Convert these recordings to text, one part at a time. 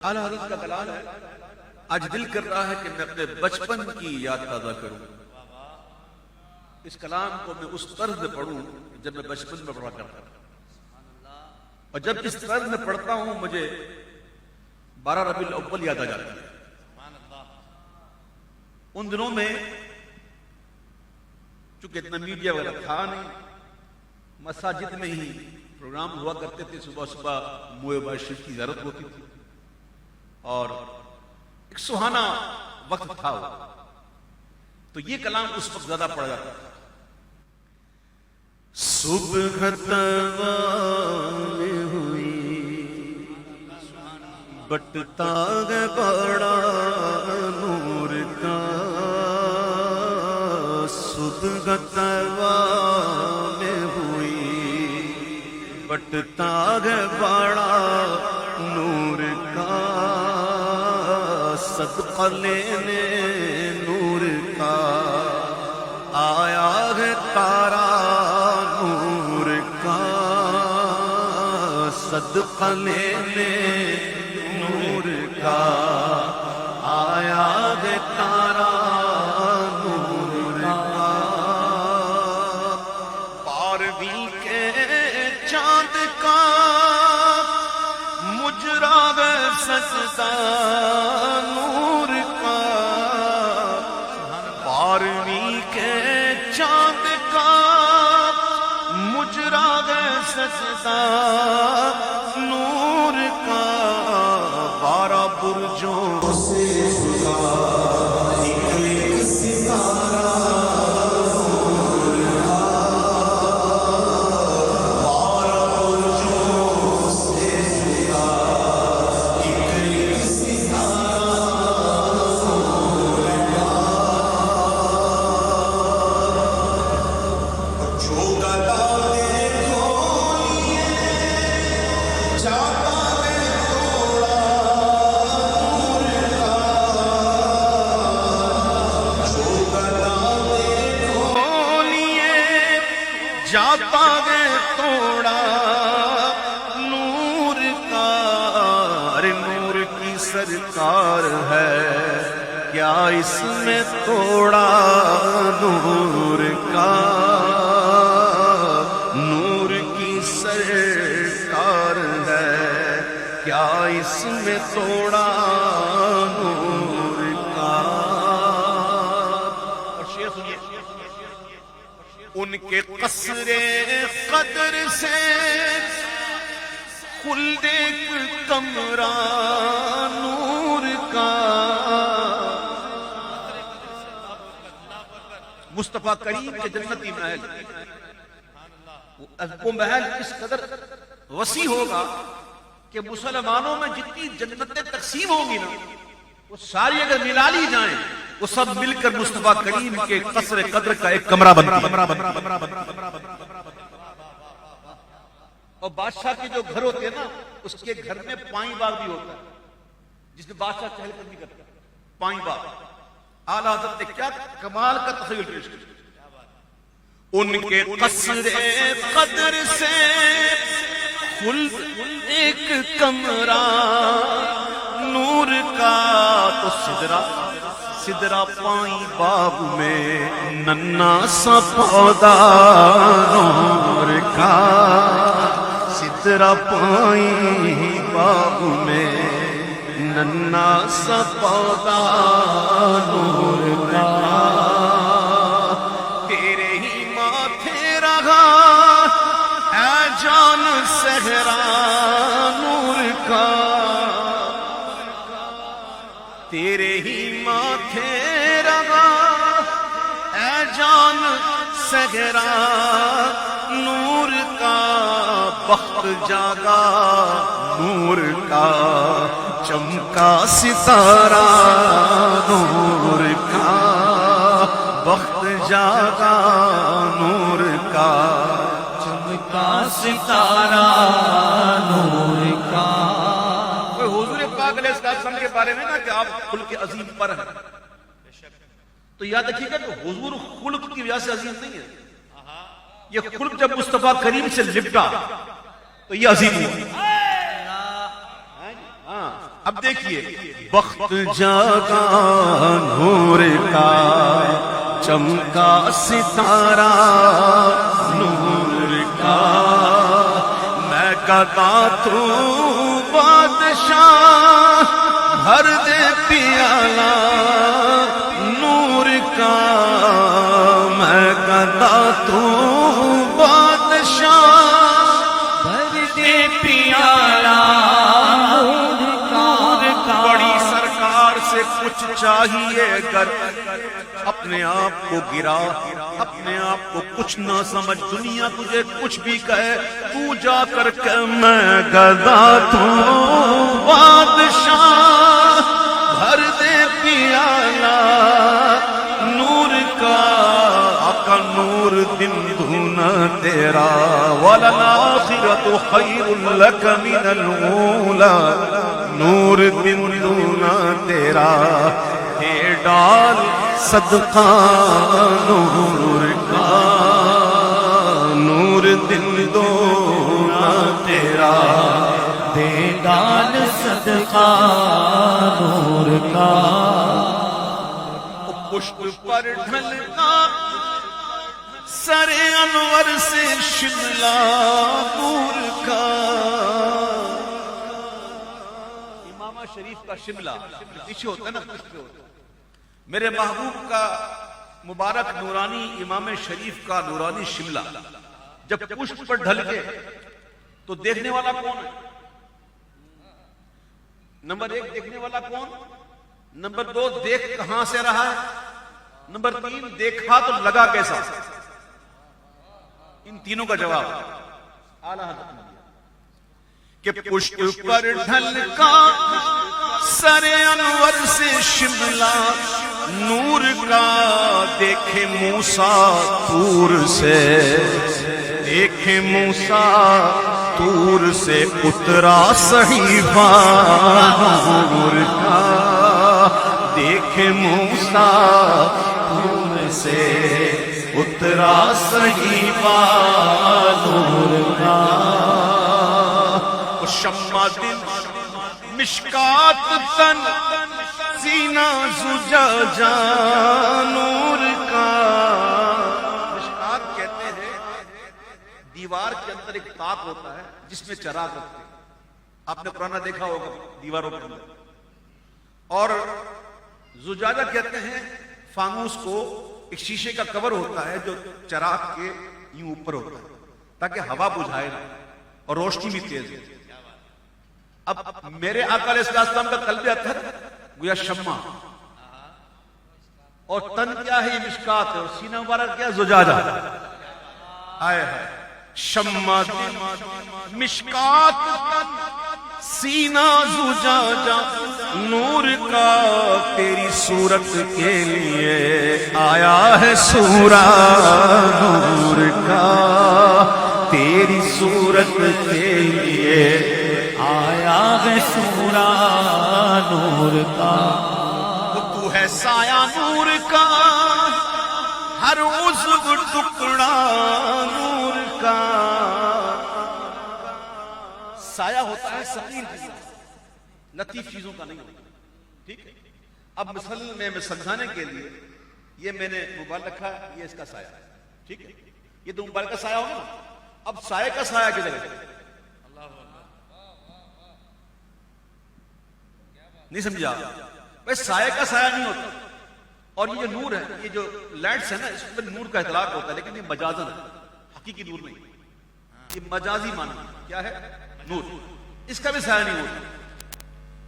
اعلیٰ حضرت کا کلام ہے. آج دل کر رہا ہے کہ میں اپنے بچپن کی یاد تازہ کروں. اس کلام کو میں اس طرز میں پڑھوں جب میں بچپن میں پڑھا کرتا تھا، اور جب اس طرز میں پڑھتا ہوں مجھے 12 ربیع الاول یاد آ جاتا ہے. ان دنوں میں چونکہ اتنا میڈیا وغیرہ تھا نہیں، مساجد میں ہی پروگرام ہوا کرتے تھے. صبح صبح موئے باشر کی زیارت ہوتی تھی اور ایک سہانا وقت تھا وہ. تو یہ کلام اس وقت زیادہ پڑھا جاتا تھا. صبح توانے ہوئی بٹتا ہے بڑا نور کا. صبح توانے ہوئی بٹتا ہے بڑا نور کا. صدقہ لینے نور کا آیا ہے تارا نور کا. صدقہ لینے نور کا آیا ہے تارا نور کا. 12ویں کے چاند کا مجرا ہے سجدہ نور کا. 12ویں کے چاند کا مجرا ہے سجدہ نور کا. 12 برجوں سے ایک ستارہ جاتا ہے توڑا نور کا. ارے نور کی سرکار ہے کیا اس میں توڑا نور کا. نور کی سرکار ہے کیا اس میں توڑا نور کا. اور شیخ سنیے، ان کے قصر قدر سے خلد ایک کمرہ نور کا. مصطفیٰ کریم کے جنتی محل، وہ محل اس قدر وسیع ہوگا کہ مسلمانوں میں جتنی جنتیں تقسیم ہوں گی نا، وہ ساری اگر ملا لی جائیں وہ سب مل کر مصطفیٰ کریم کے قصر قدر کا ایک کمرہ بنتی ہے. اور بادشاہ کے جو گھر ہوتے ہیں نا، اس کے گھر میں پائیں باغ بھی ہوتا ہے جس میں بادشاہ چہل قدمی کرتا ہے. پائیں باغ. اعلیٰ حضرت نے کیا کمال کا تخیل پیش کیا. ان کے قصر قدر سے خلد ایک کمرہ نور کا. تو سدرا پائیں باغ میں ننا سا پودا نور کا. سدرا پائیں باغ میں ننا سا پودا نور کا. تیرے ہی ماتھے رہا اے جان صحرا نور کا. تیرے ہی ماتھے رہا اے جان صحرا نور کا. بخت جاگا نور کا چمکا ستارہ نور کا. بخت جاگا نور کا چمکا ستارہ نور کا. کوئی حضور پاک علیہ السلام کے بارے میں نا کہ آپ خلق عظیم پر ہیں، تو یاد رکھیے گا کہ حضور خلق کی وجہ سے عظیم نہیں ہے. یہ خلق جب مصطفیٰ کریم سے لپٹا تو یہ عظیم ہوا. ہاں اب دیکھیے وقت جاگا نور کا چمکا ستارہ نور کا میں گدا تو بادشاہ بھر دے پیالہ نور کا میں گدا تو بادشاہ بھر دے پیالہ بڑی سرکار سے کچھ چاہیے گر اپنے آپ کو گرا اپنے آپ کو کچھ نہ سمجھ دنیا تجھے کچھ بھی کہے تو جا کر کہ میں گدا تو بادشاہ بھر دے پیالہ نور کا آقا نور دن دھونا تیرا وَلَلْآخِرَةُ خَيْرٌ لَكَ مِنَ الْأُولَى نور دن دھونا تیرا ہے ڈال صدقہ نور کا نور دن دونا تیرا دے ڈال صدقہ نور کا پشت پر ڈھلنا سر انور سے شملہ نور کا امامہ شریف کا شملہ پیچھے ہوتا ہے نا پشت پہ ہوتا ہے میرے محبوب کا مبارک نورانی امام شریف کا نورانی شملہ جب پشت پر ڈھل کے تو دیکھنے والا کون ہے؟ نمبر 1 دیکھنے والا کون؟ نمبر 2 دیکھ کہاں سے رہا ہے؟ نمبر 3 دیکھا تو لگا کیسا؟ ان تینوں کا جواب اعلیٰ حضرت نے دیا کہ پشت پر ڈھل کا سر انور سے شملہ نور کا دیکھے موسیٰ طور سے دیکھے موسیٰ طور سے اترا صحیفہ نور کا دیکھے موسیٰ طور سے اترا صحیفہ نور کا شمع دل مشکات تن سینہ زجاجہ نور کا مشکات کہتے ہیں دیوار کے اندر ایک طاق ہوتا ہے جس میں چراغ رکھتے ہیں آپ نے قرآن دیکھا ہوگا دیواروں کے اندر اور زجاجہ کہتے ہیں فانوس کو ایک شیشے کا کور ہوتا ہے جو چراغ کے یوں اوپر ہوتا ہے تاکہ ہوا بجھائے نہ اور روشنی بھی تیز ہو اب میرے آقا علیہ السلام کا قلب اطہر گویا شمع اور تن کیا ہے یہ مشکات ہے اور سینہ مبارک کیا زجاجہ آئے ہے شمع مشکات تن سینہ زجاجہ نور کا تیری صورت کے لیے آیا ہے سورہ نور کا تیری صورت کے لیے آیا ہے سورہ نور کا تو ہے سایہ نور کا ہر عضو ٹکڑا نور کا سایہ ہوتا ہے ثقیل چیزوں لطیف چیزوں کا نہیں ہوتا ٹھیک ہے اب مثل میں سمجھانے کے لیے یہ میں نے موبائل رکھا ہے یہ اس کا سایہ ہے ٹھیک ہے یہ تو موبائل کا سایہ ہوگا اب سایہ کا سایہ کدھر ہے نہیں سمجھا بھائی سایہ کا سایہ نہیں ہوتا اور یہ جو نور ہے یہ جو لائٹس ہے نا اس میں نور کا اطلاق ہوتا ہے لیکن یہ مجازن ہے حقیقی نور نہیں یہ مجازی معنی کیا ہے نور اس کا بھی سایہ نہیں ہوتا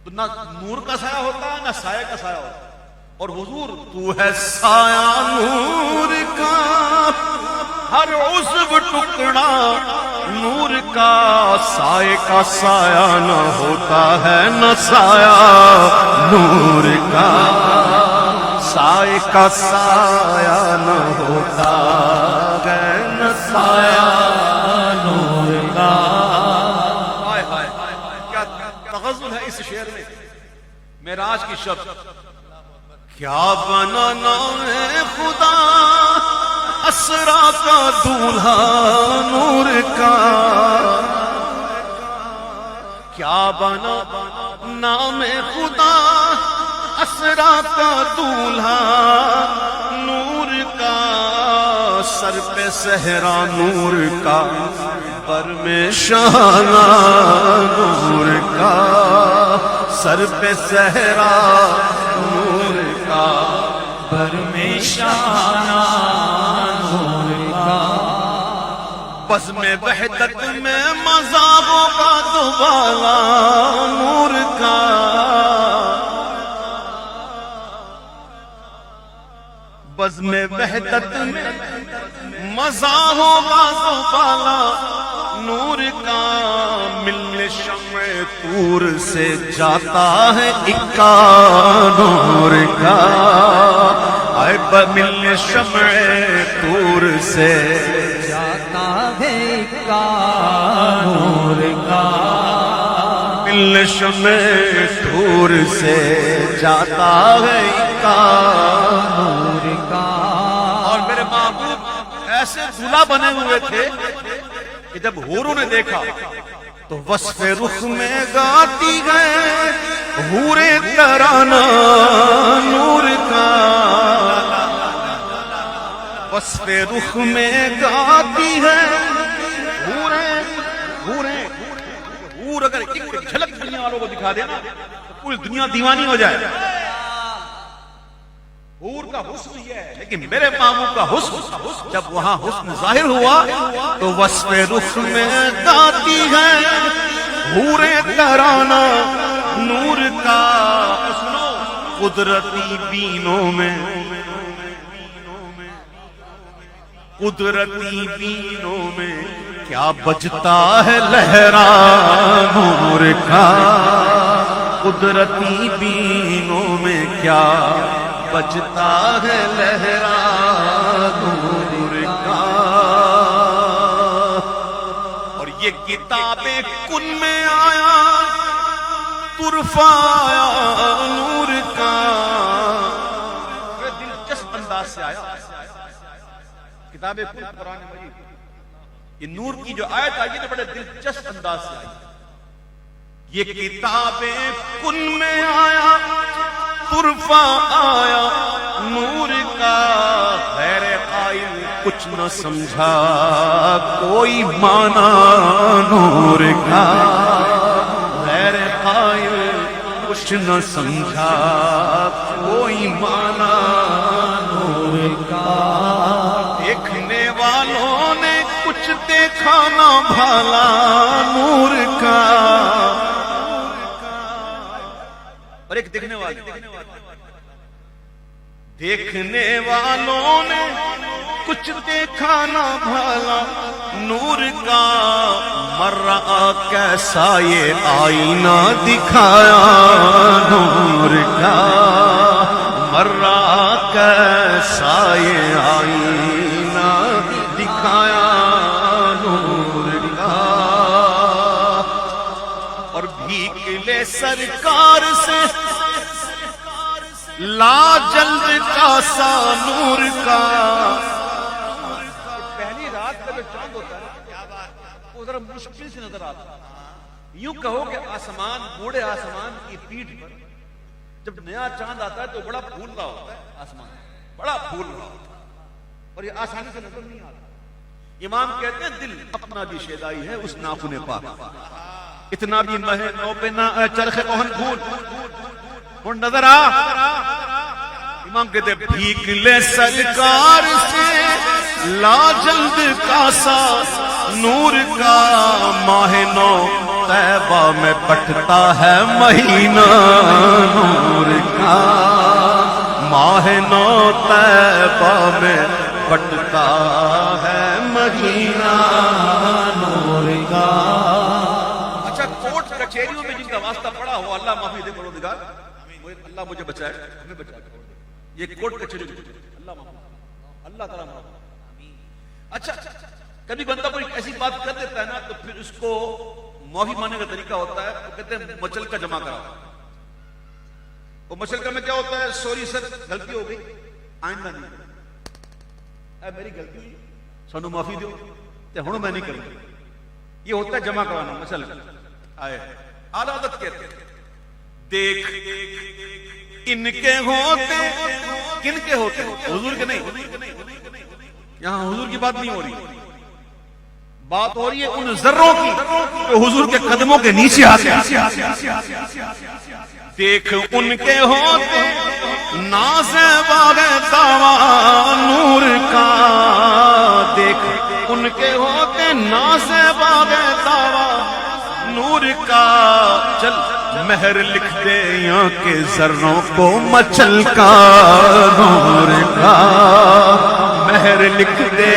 تو نہ نور کا سایہ ہوتا ہے نہ سایہ کا سایہ ہوتا ہے اور حضور تو ہے سایہ نور کا ہر عضو ٹکڑا نور کا سائے کا سایہ نہ ہوتا ہے نہ سایہ نور کا سائے کا سایہ نہ ہوتا ہے نہ سایہ نور کا ہائے ہائے کیا تغزل ہے اس شعر میں معراج کی شب کیا بنانا ہے خدا اسرا کا دولہا نور کا کیا بنا نام خدا اسرا کا دولہا نور کا، سر پہ صحرا نور کا، پر میں شانہ نور کا، سر پہ صحرا نور کا، پر میں شانہ نور کا، بزم وحدت میں مذاقوں کا دوبالا نور کا، بزم وحدت میں مذاقوں کا دوبالا نور کا، مل شمع طور سے جاتا ہے اکا نور کا، اے مل شمع طور سے جاتا ہے کا نور کا، مل شمع طور سے جاتا ہے اکا نور کا۔ اور میرے محبوب ایسے دلہا بنے ہوئے تھے کہ جب حوروں نے دیکھا تو وصف رخ میں گاتی ہے حورے ترانہ نور کا، وصف رخ میں گاتی ہے حور اگر ایک جھلک دنیا والوں کو دکھا دے نا تو پوری دنیا دیوانی ہو جائے۔ حور کا حسن یہ ہے، لیکن میرے محبوب کا حسن جب وہاں حسن ظاہر ہوا تو وصف رخ میں گاتی ہے حورے ترانہ نور کا، قدرتی بینوں میں، قدرتی بینوں میں کیا بجتا ہے لہرا نور کا، قدرتی بینوں میں کیا بجتا ہے لہرا نور کا، اور یہ کتابیں کن میں آیا طرفہ آیا نور کا، بڑے دلچسپ انداز سے آیا کتاب قرآن مجید، یہ نور کی جو آیت آئی تو بڑے دلچسپ انداز سے آئی۔ یہ کتابیں کن میں آیا طرفہ آیا نور کا، غیر قائل کچھ نہ سمجھا کوئی معنی نور کا، غیر قائل کچھ نہ سمجھا کوئی معنی نور کا، دیکھنے والوں نے کچھ دیکھا نہ بھالا نور کا، اور ایک دیکھنے والے دیکھنے والوں نے کچھ دیکھا نہ بھالا نور کا، مرا کیسا یہ آئینہ دکھایا نور کا، مرا کیسا یہ آئینہ دکھایا نور کا، اور بھیک لے سرکار سے لا جلد کا سا نور کا، پہلی رات کا جو چاند ہوتا ہے وہ ذرا مشکل سے نظر آتا ہے۔ یوں کہو کہ آسمان، بوڑھے آسمان کی پیٹھ پر جب نیا چاند آتا ہے تو بڑا پھول رہا ہوتا ہے، آسمان بڑا پھول رہا ہوتا ہے اور یہ آسانی سے نظر نہیں آتا۔ امام کہتے ہیں دل اپنا بھی شیدائی ہے اس ناخن پاک، اتنا بھی مہے نو پہ نہ چرخ کوہن پھول اور نظر آ۔ امام کہتے ہیں بھیک لے سرکار سے لا جلد کا سا نور کا، ماہ نو طیبہ میں بٹتا ہے مہینہ نور کا، ماہ نو طیبہ میں بٹتا ہے مہینہ نور کا۔ اچھا، کوٹ کچہریوں میں جن کا واسطہ پڑا ہو اللہ معافی دے پروردگار، اللہ مجھے بچائے، ہمیں بچائے، یہ کوٹ کچہری اللہ معافی، اللہ تعالیٰ معافی۔ اچھا، کبھی بندہ کوئی ایسی بات کر دیتا ہے نا تو پھر اس کو معافی ماننے کا طریقہ ہوتا ہے، وہ کہتے ہیں مچلکا جمع کرا۔ وہ مچلکا میں کیا ہوتا ہے؟ سوری سر، غلطی ہو گئی، آئندہ نہیں، اے میری غلطی ہوئی، سانو معافی دیو تے ہن میں نہیں کروں گا۔ یہ ہوتا ہے جمع کرانا، مچلکا آئے اعلیٰ عادت کہتے ہیں۔ دیکھ ان کے ہوتے، کن کے ہوتے؟ حضور کے نہیں، یہاں حضور کی بات نہیں ہو رہی، بات ہو رہی ہے ان ذروں کی جو حضور کے قدموں کے نیچے آتے ہیں۔ دیکھ ان کے ہوتے ناز باغ دعویٰ نور کا، دیکھ ان کے ہوتے ناز باغ دعویٰ نور کا، چل مہر لکھ دے یہاں کے ذروں کو مچل کا نور کا، مہر لکھ دے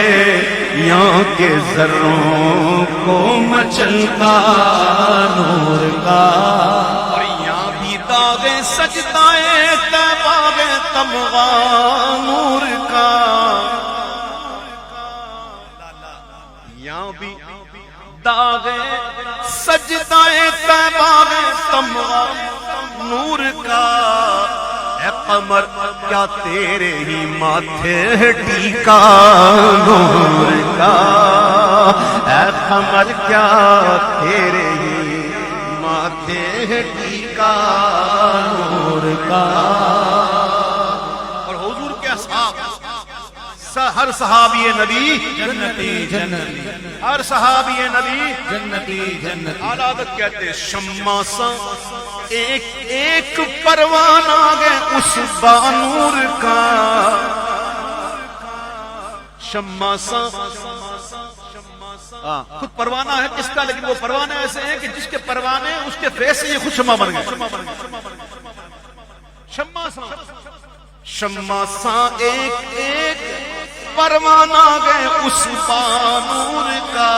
یہاں کے ذروں کو مچل کا نور کا، اور یہاں بھی داغ سجدائے تباغ تمغا نور کا، یہاں بھی داغ سجدائے تباغ تمغا نور کا، اے قمر کیا تیرے ہی ماتھے ٹیکا نور کا، اے قمر کیا تیرے ہی ماتھے ٹیکا نور کا، اور حضور کے اصحاب ہر صحابی نبی جنتی جنتی، ہر صحابی نبی جنتی جنتی، اعلیٰ حضرت کہتے ہیں شمع سا ایک ایک پروانہ ہے اس بانور کا، شمع سا خود پروانہ ہے کس کا، لیکن وہ پروانے ایسے ہیں کہ جس کے پروانے اس کے فیس سے یہ خود شمع بن گئے، شمع سا ایک ایک پروانہ گئے اس بانور کا،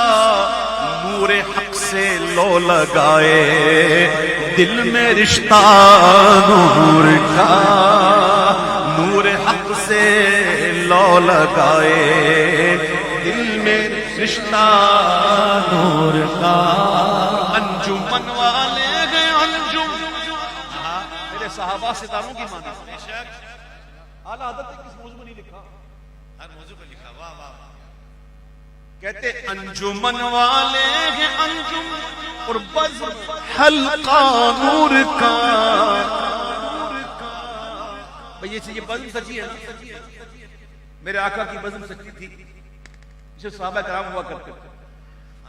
نور حق سے لو لگائے دل میں رشتہ نور کا، نور حق سے لو لگائے دل میں رشتہ نور کا، انجمن والے گئے انجم، میرے صحابہ ستاروں کی مانا، اعلیٰ حضرت نے کس موضوع نہیں لکھا، ہر موضوع پر لکھا، واہ واہ، کہتے انجمن والے ہیں انجم اور بزم حلقہ نور کا، بھئی یہ بزم سچی ہے نا، میرے آقا کی بزم سچی تھی جسے صحابہ کرام ہوا کرتے تھے،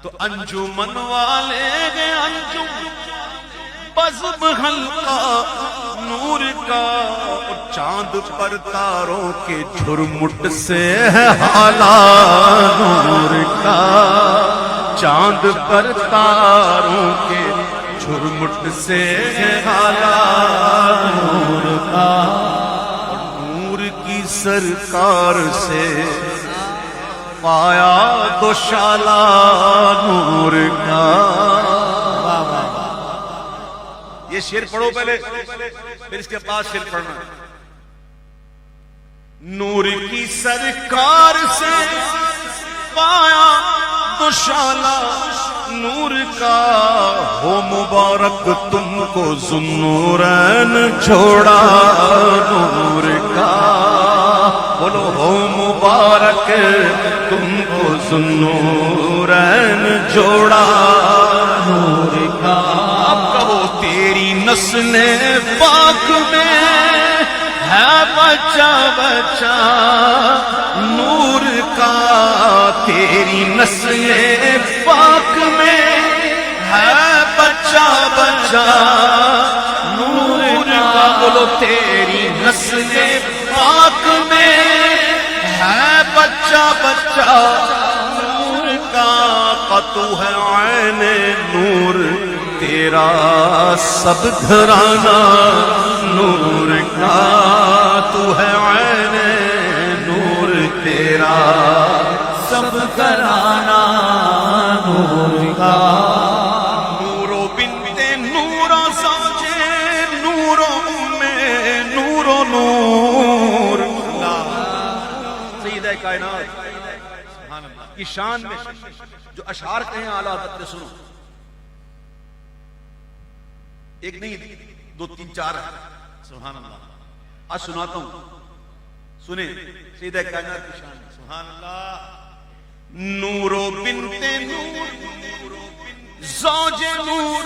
تو انجمن والے ہیں انجم بزم حلقہ نور کا، اور چاند پر تاروں کے جھرمٹ سے ہے حالا نور کا، چاند پر تاروں کے جھرمٹ سے ہے حالا نور کا، اور نور کی سرکار سے پایا دوشالہ نور کا، یہ شعر پڑھو پہلے پھر اس کے بعد شعر پڑھنا، نور کی سرکار سے پایا دوشالہ نور کا، ہو مبارک تم کو ذوالنورین چھوڑا نور کا، بولو ہو مبارک تم کو ذوالنورین جوڑا نور کا، اب کہو تیری نسل پاک میں ہے بچہ بچہ نور کا، تیری نسل پاک میں ہے بچہ بچہ نور کا، بولو تیری نسل پاک میں ہے بچہ بچہ نور کا، تو ہے عین نور تیرا سب گھرانہ نور کا، تو ہے عین نور تیرا سب گھرانہ نور کا، نورو بنت نورا سمجھے نورو میں نورو نور، سیدہ کائنات کی شان میں جو اشعار کہیں اعلیٰ حضرت نے سنو، ایک نہیں دو تین چار ہے، سبحان اللہ، آج سناتا ہوں، سنیں سیدہ کائنات کی شان، سبحان اللہ، نورو بنت نور زوج نور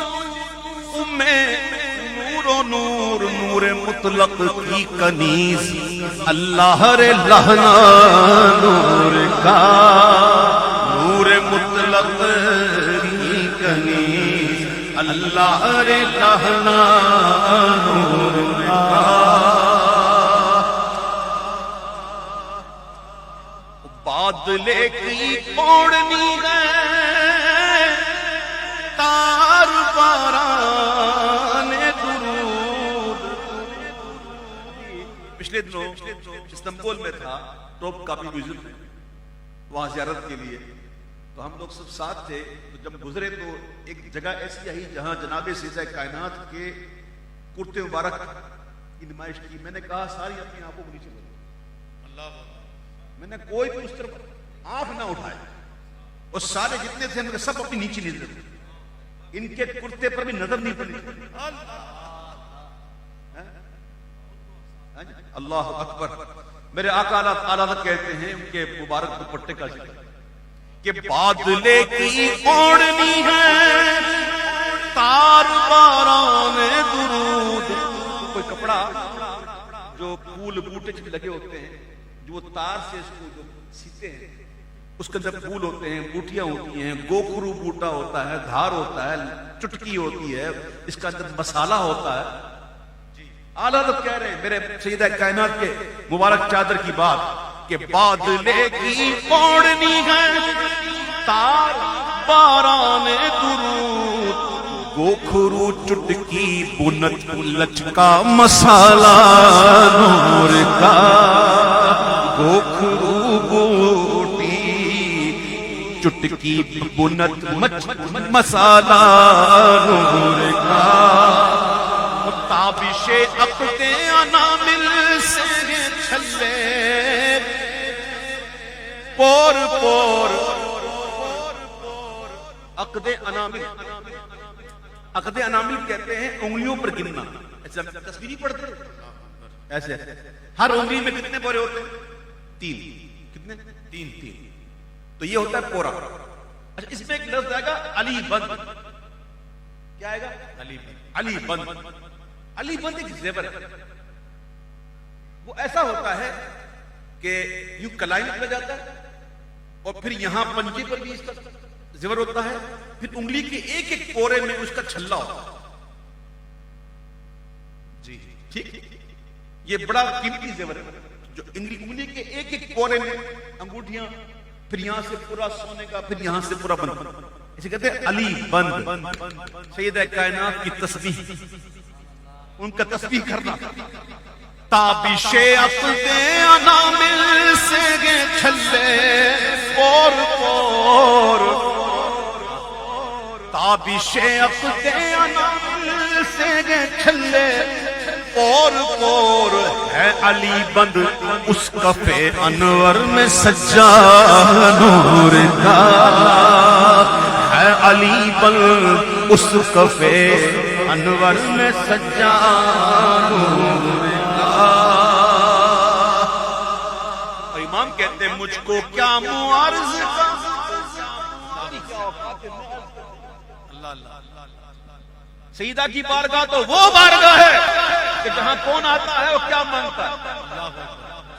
ام نور و نور نور مطلق کی کنیز اللہ رے لہنا نور کا نور مطلق کی کنیز اللہ رے لہنا نور کا بادلے کی اوڑھنی ہے تار باران درود. پچھلے دنوں استنبول میں تھا ٹوپ کاپی میوزیم میں وہاں زیارت کے لیے تو ہم لوگ سب ساتھ تھے. تو جب گزرے تو ایک جگہ ایسی آئی جہاں جناب سیدہ کائنات کے کرتے مبارک کی نمائش کی. میں نے کہا ساری اپنی آنکھوں کو نیچے کرو. اللہ میں نے کوئی بھی اس طرف آنکھ نہ اٹھائے اور سارے جتنے تھے ہم سب اپنی نیچے نظر ان کے کرتے پر بھی نظر نہیں پڑی. اللہ اکبر. میرے آقا اعلیٰ کہتے ہیں ان کے مبارک دوپٹے کا ذکر کہ بادلے کی اوڑھنی ہے تار باران درود. کوئی کپڑا جو پھول بوٹے لگے ہوتے ہیں جو تار سے اس کو جو سیتے ہیں اس کے اندر پھول ہوتے ہیں بوٹیاں ہوتی ہیں گوکھرو بوٹا ہوتا ہے دھار ہوتا ہے چٹکی ہوتی ہے اس کا اندر مسالہ ہوتا ہے. اعلیٰ حضرت کہہ رہے ہیں میرے سیدہ کائنات کے مبارک چادر کی بات کہ بادلے کی اوڑھنی ہے تار باران درود گوکھرو چٹکی بنت لچکا مسالہ نور کا گوکھرو بوٹی چٹکی بنت مسالہ نور کا تابش عقد انامل سے چھلے پور پور عقد انامل. عقد انامل کہتے ہیں انگلیوں پر گننا. ایسے تصویری پڑھتے ایسے ہر انگلی میں کتنے پورے ہوتے ہیں؟ 3. کتنے؟ 3. تو یہ ہوتا ہے پورا. اچھا اس میں ایک لفظ آئے گا علی بند. کیا آئے گا؟ علی بند. علی بند ایک زیور ہے. وہ ایسا ہوتا ہے کہ یوں کلائی نکل جاتا ہے اور پھر یہاں پنجے پر بھی اس کا زیور ہوتا ہے پھر انگلی کے ایک ایک پورے میں اس کا چھلا ہوتا ہے. جی ٹھیک. یہ بڑا قیمتی زیور ہے جو انگلی کے ایک ایک پورے میں انگوٹھیاں پھر یہاں سے پورا سونے کا پھر یہاں سے پورا بند. اسے کہتے ہیں علی بند. سیدہ کائنات کی تسبیح ان کا تسبیح کرنا. تابش عقد انامل سے چھلے پور پور تابش عقد انامل سے چھلے پور پور ہے علی بند اس کف انور میں سجا نور کا ہے علی بند اس کف انور میں سجا نور کا. اور امام کہتے ہیں مجھ کو کیا معارض کا سیدہ کی بارگاہ تو وہ بارگاہ ہے کہ جہاں کون آتا ہے اور کیا مانگتا ہے.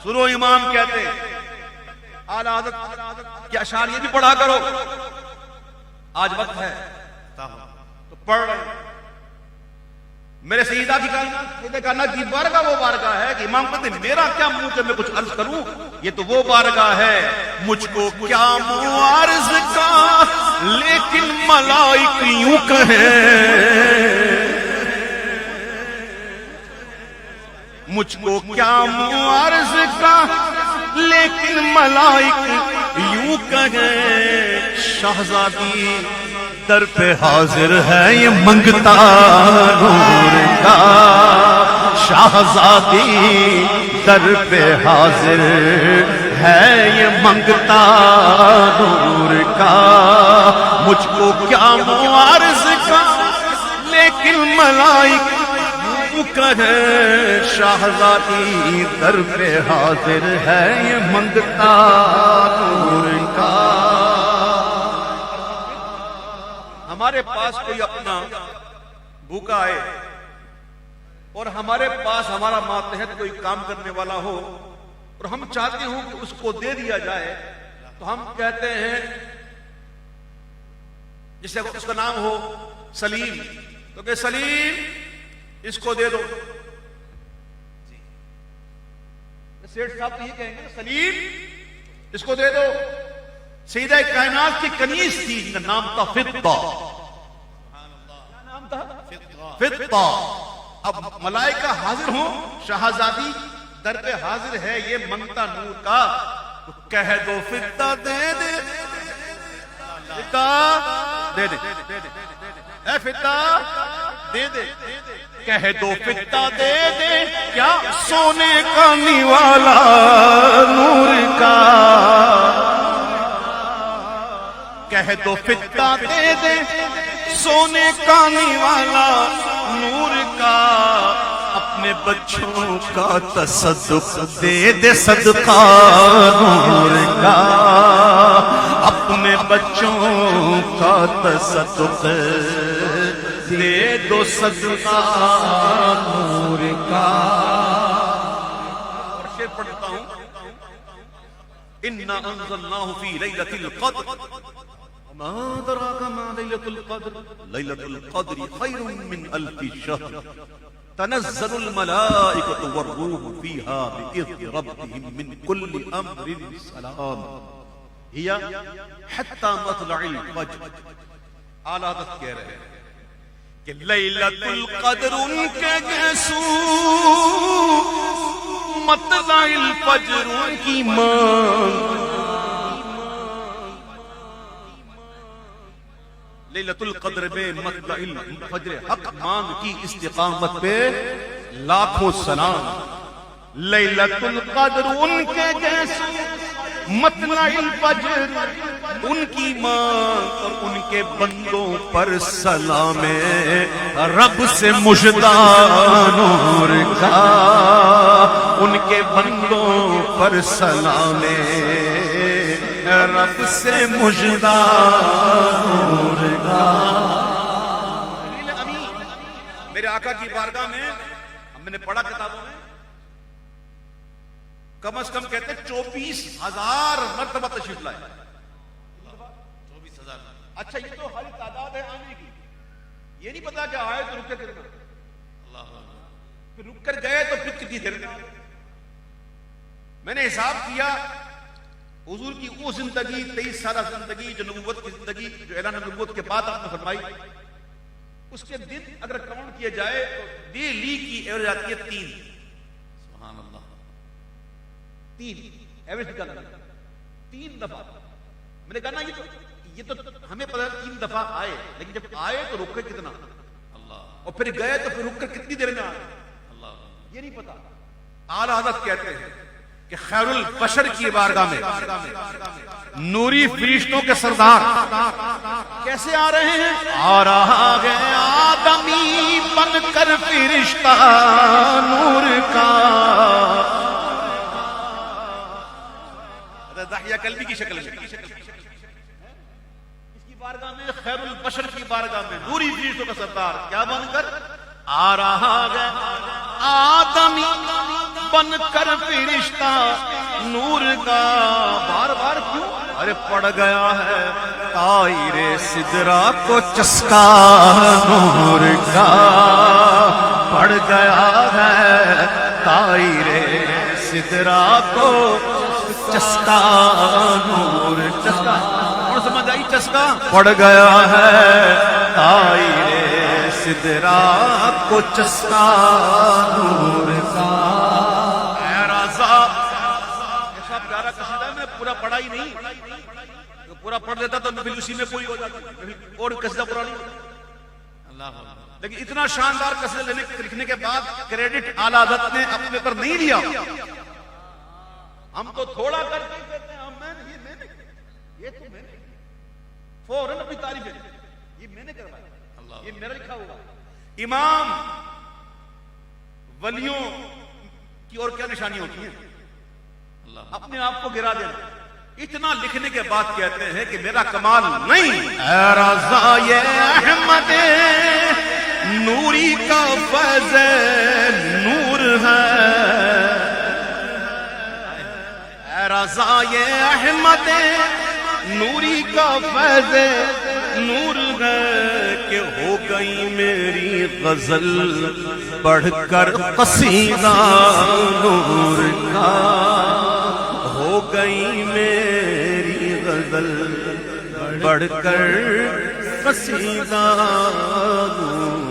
سنو امام کہتے ہیں اعلیٰ حضرت کے اشعار یہ بھی پڑھا کرو. آج وقت ہے تو پڑھ رہے ہیں. میرے سیدہ کی کائنات کی بارگاہ وہ بارگاہ ہے کہ امام کہتے ہیں میرا کیا منہ سے میں کچھ عرض کروں یہ تو وہ بارگاہ ہے. مجھ کو کیا معارض کا لیکن ملائک یوں کہیں مجھ کو کیا معارض کا لیکن ملائک یوں کہیں شہزادی در پہ حاضر ہے یہ منگتا نور کا شہزادی در پہ حاضر ہے یہ منگتا نور کا مجھ کو کیا معارض کا لیکن ملائک یوں کہیں شہزادی در پہ حاضر ہے یہ منگتا نور کا. ہمارے پاس کوئی اپنا بھوکا آئے اور ہمارے پاس ہمارا ماتحت کوئی کام کرنے والا ہو اور ہم چاہتے ہوں کہ اس کو دے دیا جائے، تو ہم کہتے ہیں جسے اس کا نام ہو سلیم، تو کہ سلیم اس کو دے دو. سیٹھ صاحب تو یہ کہیں گے سلیم اس کو دے دو. سیدہ کائنات کی کنیز تھی جن کا نام تھا فضہ. کیا نام تھا؟ فضہ. اب ملائکہ حاضر ہوں، شہزادی در پہ حاضر ہے، یہ منگتا نور کا، تو کہہ دو فضہ دے دے، فضہ دے دے، اے فضہ دے دے، کہہ دو فضہ دے دے، کیا سونے کا نیوالا نور کا، کہہ دو فضہ دے دے سونے کا نیوالا نور کا، اپنے بچوں کا تصدق دے دے صدقہ نور کا، اپنے بچوں کا تصدق دے دو صدقہ نور کا. اور شعر پڑھتا ہوں، اِنَّا أَنزَلْنَاهُ فِي لَيْلَةِ الْقَدْرِ وَمَا أَدْرَاكَ مَا لَيْلَةُ الْقَدْرِ لَيْلَةُ الْقَدْرِ خَيْرٌ مِّنْ أَلْفِ شَهْرٍ تَنَزَّلُ الْمَلَائِكَةُ وَالرُّوحُ فِيهَا بِإِذْنِ رَبِّهِم مِّن كُلِّ أَمْرٍ سَلَامٌ هِيَ حَتَّى مَطْلَعِ الْفَجْرِ. اعلیٰ حضرت کہہ رہے ہیں کہ لیلۃ القدر ان کے گیسو، مطلع الفجر ان کی مانگ. لیلۃ القدر میں مطلع الفجر حق مانگ کی استقامت پہ لاکھوں سلام. لیلۃ القدر ان کے گیسو، مطلع الفجر ان کی مانگ، اور ان کے بندوں پر سلام رب سے مژدہ نور کا، ان کے بندوں پر سلام رب سے مژدہ نور کا. میرے آقا کی بارگاہ میں ہم نے پڑھا کتابوں میں کم از کم کہتے 24,000 مرتبہ تشریف لائے. 24,000. اچھا یہ تو خالی تعداد ہے آنے کی، یہ نہیں پتا کہ آئے تو رک کر کتنا، پھر رک کر گئے تو پھر کتنی دیر میں. میں نے حساب کیا حضور کی وہ زندگی 23 سالہ زندگی جو نبوت کی زندگی جو اعلان نبوت کے بعد آپ نے فرمائی، اس کے دن اگر کاؤنٹ کیا جائے تو ڈیلی کی ایوریج آتی ہے 3. سبحان اللہ. 3 ایوریج نکالنا 3 دفعہ. میں نے کہا نا یہ تو ہمیں پتا 3 دفعہ آئے، لیکن جب آئے تو رک کر کتنا، اور پھر گئے تو پھر رک کر کتنی دیر میں آئے، یہ نہیں پتا. اعلیٰ حضرت کہتے ہیں کہ خیر البشر کی بارگاہ میں نوری فرشتوں کے سردار کیسے آ رہے ہیں؟ آ رہا ہے آدمی بن کر فرشتہ نور کا. داہیہ قلبی کی شکل میں اس کی بارگاہ میں، خیر البشر کی بارگاہ میں نوری فرشتوں کا سردار کیا بن کر آ رہا ہے آدمی بن کر فرشتہ نور کا. بار بار کیوں؟ ارے پڑ گیا ہے طائر سدرا کو چسکا نور کا، پڑ گیا ہے طائر سدرا کو چسکا نور. چسکا اور سمجھ آئی؟ چسکا پڑ گیا ہے طائر سدرا کو چسکا نور کا. ایسا پیارا قصیدہ میں پورا پڑھا ہی نہیں، پورا پڑھ لیتا تو پھر اسی میں پوری ہو جاتی اور قصیدہ پورا نہیں ہوتا. لیکن اتنا شاندار قصیدہ لکھنے کے بعد کریڈٹ اعلیٰ حضرت نے اپنے پر نہیں لیا. ہم تو تھوڑا کر کے کہتے ہیں یہ تو میں نے فوراً اپنی تعریف ہے، یہ میں نے کروایا، یہ میرا لکھا ہوا. امام ولیوں کی اور کیا نشانی ہوتی ہیں؟ اپنے آپ کو گرا دینا. اتنا لکھنے کے بعد کہتے ہیں کہ میرا کمال نہیں. اے رضا یہ احمد نوری کا فیض نور ہے، اے رضائے احمد نوری کا فیض نور ہے، کہ ہو گئی میری غزل پڑھ کر قصیدہ نور کا، ہو گئی میری غزل پڑھ کر قصیدہ نور